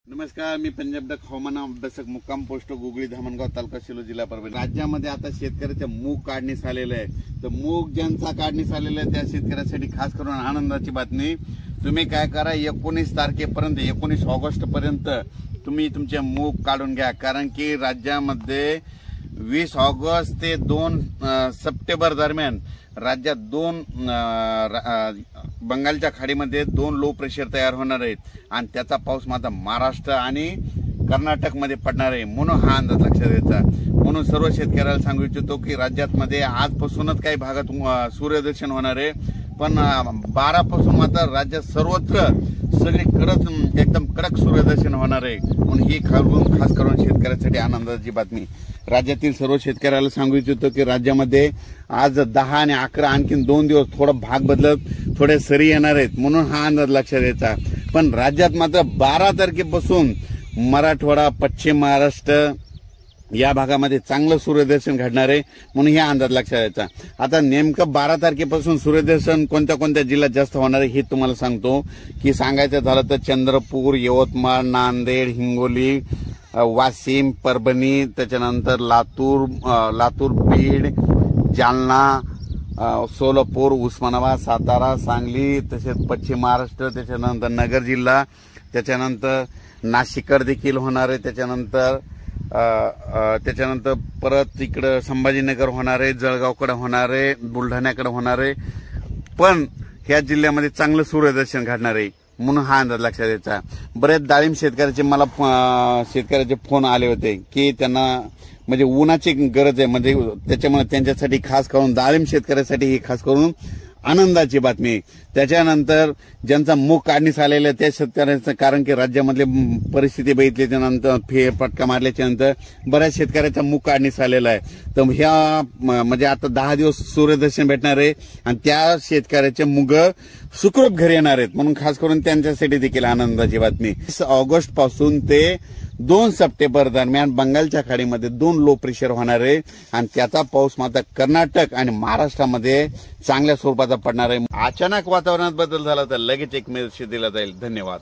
नमस्कार, मी पंजाब डक हवामान अभ्यासक मुक्काम पोस्ट गुगळी धामणगाव तालुका शिलो जिल्हा परभणी। राज्यामध्ये आता शेतकऱ्याच्या मूग काढणीस आलेलं आहे। तर मूग ज्यांचा काढणीस आलेला आहे त्या शेतकऱ्यासाठी खास करून आनंदाची बातमी। तुम्ही काय करा, 19 तारखेपर्यंत 19 ऑगस्ट पर्यंत तुम्ही तुमचे मूग काढून घ्या, कारण की राज्यामध्ये 20 ऑगस्ट ते 2 सप्टेंबर दरम्यान राज्यात बंगालच्या खाडीमध्ये 2 लो प्रेशर तयार होणार आहेत आणि त्याचा पाऊस मात्र महाराष्ट्र आणि कर्नाटकमध्ये पडणार आहे। म्हणून हा अंदाज लक्षात घ्यायचा। म्हणून सर्व शेतकऱ्याला सांगू इच्छितो की राज्यामध्ये आजपासूनच काही भागात सूर्यदर्शन होणार आहे, पण 12 पासून मात्र राज्यात सर्वत्र सगळीकडे एकदम कडक सूर्यदर्शन होणार आहे। म्हणून ही खास करून शेतकऱ्यांसाठी आनंदाची बातमी। राज्यातील सर्व शेतकऱ्याला सांगू इच्छितो की राज्यामध्ये आज 10 आणि 11 आणखीन 2 दिवस थोडा भाग बदलत थोडे सरी येणार आहेत, म्हणून हा अंदाज लक्षात घ्यायचा। पण राज्यात मात्र 12 तारखेपासून मराठवाडा, पश्चिम महाराष्ट्र या भागामध्ये चांगलं सूर्यदर्शन घडणार आहे, म्हणून हा अंदाज लक्षात घ्यायचा। आता नेमकं 12 तारखेपासून सूर्यदर्शन कोणत्या कोणत्या जिल्ह्यात जास्त होणार आहे हे तुम्हाला सांगतो। की सांगायचं झालं तर चंद्रपूर, यवतमाळ, नांदेड, हिंगोली, वाशिम, परभणी, त्याच्यानंतर लातूर, बीड, जालना, सोलापूर, उस्मानाबाद, सातारा, सांगली, तसेच पश्चिम महाराष्ट्र, त्याच्यानंतर नगर जिल्हा, त्याच्यानंतर नाशिककडे देखील होणार आहे, त्याच्यानंतर परत इकडे संभाजीनगर होणार आहे, जळगावकडे होणार आहे, बुलढाण्याकडे होणार आहे। पण ह्या जिल्ह्यामध्ये चांगलं सूर्यदर्शन घडणार आहे, म्हणून हा अंदाज लक्षात द्यायचा। बरेच डाळिंब शेतकऱ्याचे फोन आले होते की त्यांना म्हणजे उन्हाची गरज आहे, म्हणजे त्याच्यामुळे त्यांच्यासाठी खास करून डाळिंब शेतकऱ्यासाठी ही खास करून आनंदाची बातमी। त्याच्यानंतर ज्यांचा मूग काढणीस आलेला त्या शेतकऱ्यांचं, कारण की राज्यामधली परिस्थिती बघितल्याच्या नंतर फेरफटका मारल्याच्या नंतर बऱ्याच शेतकऱ्याचा मूग काढणीस आलेला आहे। तर ह्या म्हणजे आता 10 दिवस सूर्यदर्शन भेटणार आहे आणि त्या शेतकऱ्याचे मूग सुखरूप घरी येणार आहेत, म्हणून खास करून त्यांच्यासाठी देखील आनंदाची बातमी। 20 ऑगस्ट पासून ते 2 सप्टेंबर दरम्यान बंगालच्या खाडीमध्ये 2 लो प्रेशर होणार आहे आणि त्याचा पाऊस मात्र कर्नाटक आणि महाराष्ट्रामध्ये चांगल्या स्वरूपाचा पडणार आहे। अचानक वातावरणात बदल झाला तर लगेच एक मेसेज दिला जाईल। धन्यवाद।